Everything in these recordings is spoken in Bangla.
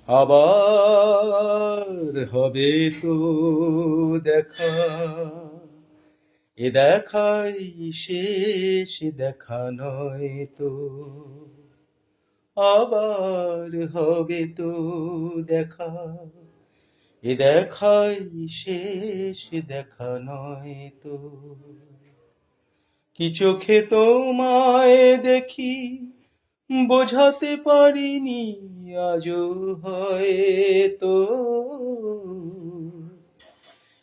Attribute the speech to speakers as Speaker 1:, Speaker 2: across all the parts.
Speaker 1: আবার হবে তো দেখা, এ দেখাই শেষ দেখা নয় তো। আবার হবে তো দেখা, এ দেখাই শেষ দেখা নয় তো। কি চোখে তোমায় দেখি বোঝাতে পারিনি আজও হয়তো,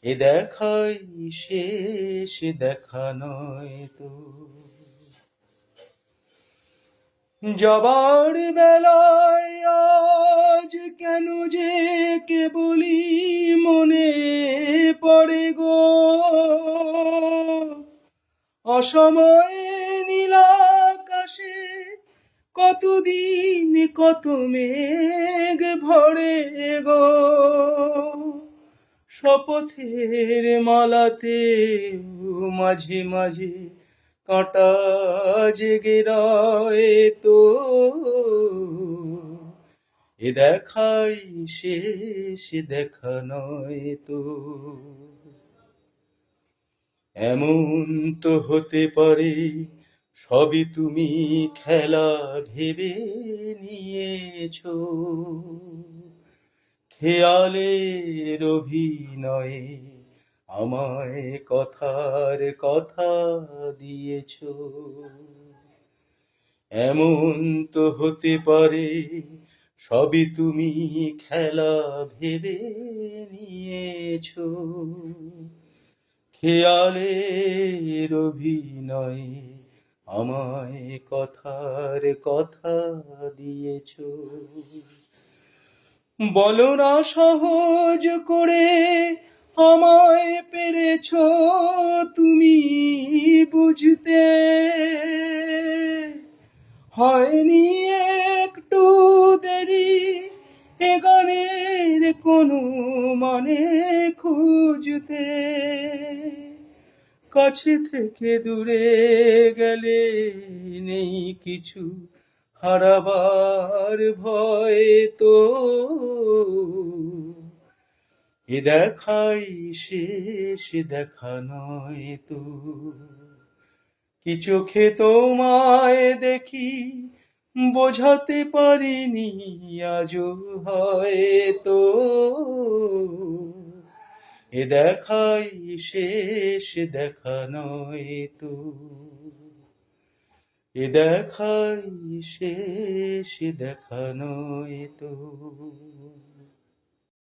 Speaker 1: এ দেখাই শেষ দেখা নয় তো। যাবার বেলায় আজ কেন যে কেবলই মনে পড়ে গো, অসময়ে নীলাকাশে কতদিন কত মেঘ ভরে গো, শপথের মালাতে মাঝে মাঝে কাঁটা জেগে রয় তো, এ দেখাই শেষ দেখা নয় তো। এমন তো হতে পারে সবই তুমি খেলা ভেবে নিয়েছো, খেয়ালের অভিনয়ে আমায় কথার কথা দিয়েছো। এমন তো হতে পারে সবই তুমি খেলা ভেবে নিয়েছো, খেয়ালের অভিনয়ে আমায় কথার কথা দিয়েছো। বলো না সহজ করে আমায় পেরেছো তুমি বুঝতে, হয়নি একটু দেরি এ গানের কোনো মানে খুঁজতে। কাছে থেকে দূরে গেলে নেই কিছু হারাবার ভয় তো, এ দেখাই শেষ দেখা নয় তো। কি চোখে তোমায় দেখি বোঝাতে পারিনি আজও হয়তো, এ দেখাই শেষ দেখা নয় তো। এ দেখাই শেষ দেখা নয় তো।